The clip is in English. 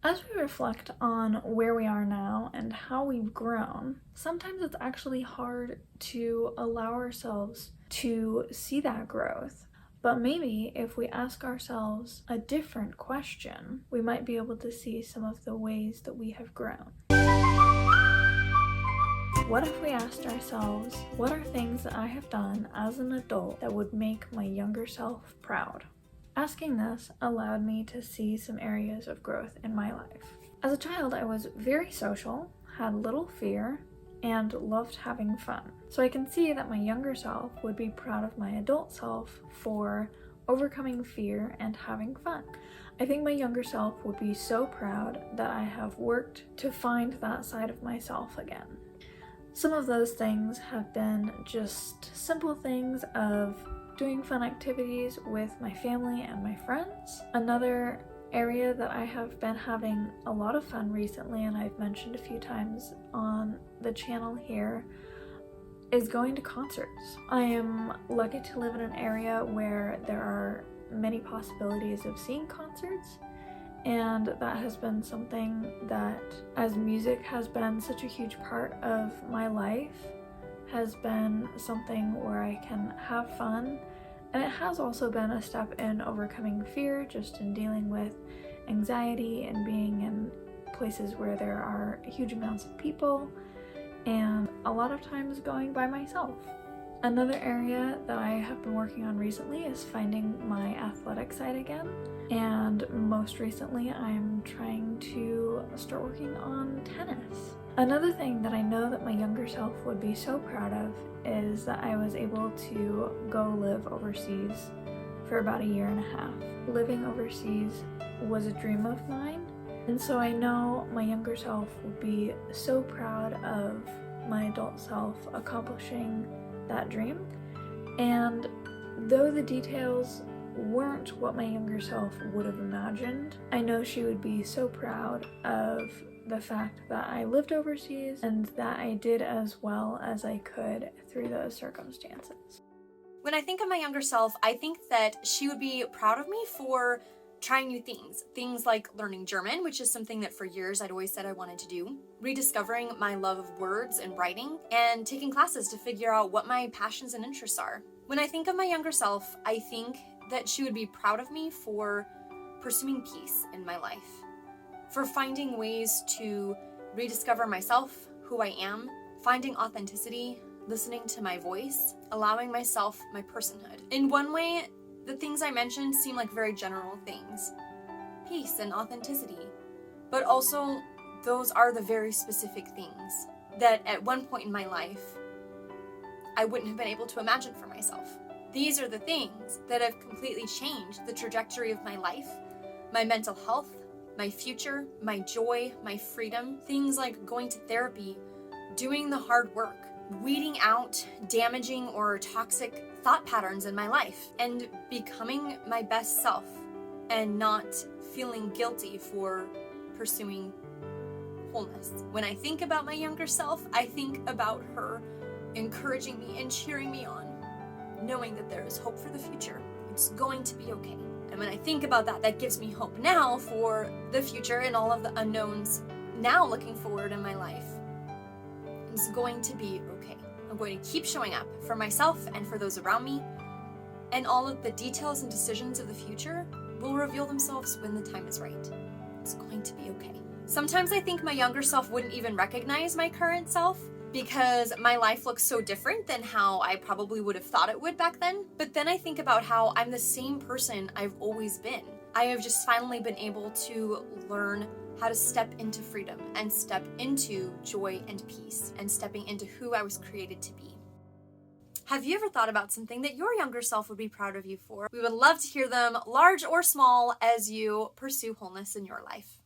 As we reflect on where we are now and how we've grown, sometimes it's actually hard to allow ourselves to see that growth. But maybe if we ask ourselves a different question, we might be able to see some of the ways that we have grown. What if we asked ourselves, what are things that I have done as an adult that would make my younger self proud? Asking this allowed me to see some areas of growth in my life. As a child, I was very social, had little fear, and loved having fun. So I can see that my younger self would be proud of my adult self for overcoming fear and having fun. I think my younger self would be so proud that I have worked to find that side of myself again. Some of those things have been just simple things of doing fun activities with my family and my friends. Another area that I have been having a lot of fun recently, and I've mentioned a few times on the channel here, is going to concerts. I am lucky to live in an area where there are many possibilities of seeing concerts, and that has been something that, as music has been such a huge part of my life, has been something where I can have fun, and it has also been a step in overcoming fear, just in dealing with anxiety and being in places where there are huge amounts of people, and a lot of times going by myself. Another area that I have been working on recently is finding my athletic side again, and most recently I'm trying to start working on tennis. Another thing that I know that my younger self would be so proud of is that I was able to go live overseas for about a year and a half. Living overseas was a dream of mine, and so I know my younger self would be so proud of my adult self accomplishing that dream. And though the details weren't what my younger self would have imagined, I know she would be so proud of the fact that I lived overseas and that I did as well as I could through those circumstances. When I think of my younger self, I think that she would be proud of me for trying new things. Things like learning German, which is something that for years I'd always said I wanted to do, rediscovering my love of words and writing, and taking classes to figure out what my passions and interests are. When I think of my younger self, I think that she would be proud of me for pursuing peace in my life, for finding ways to rediscover myself, who I am, finding authenticity, listening to my voice, allowing myself my personhood. In one way, the things I mentioned seem like very general things, peace and authenticity, but also those are the very specific things that at one point in my life, I wouldn't have been able to imagine for myself. These are the things that have completely changed the trajectory of my life, my mental health, my future, my joy, my freedom. Things like going to therapy, doing the hard work, weeding out damaging or toxic thought patterns in my life, and becoming my best self and not feeling guilty for pursuing wholeness. When I think about my younger self, I think about her encouraging me and cheering me on, knowing that there is hope for the future. It's going to be okay. And when I think about that, that gives me hope now for the future and all of the unknowns now looking forward in my life. It's going to be okay. I'm going to keep showing up for myself and for those around me, and all of the details and decisions of the future will reveal themselves when the time is right. It's going to be okay. Sometimes I think my younger self wouldn't even recognize my current self because my life looks so different than how I probably would have thought it would back then. But then I think about how I'm the same person I've always been. I have just finally been able to learn how to step into freedom and step into joy and peace and stepping into who I was created to be. Have you ever thought about something that your younger self would be proud of you for? We would love to hear them, large or small, as you pursue wholeness in your life.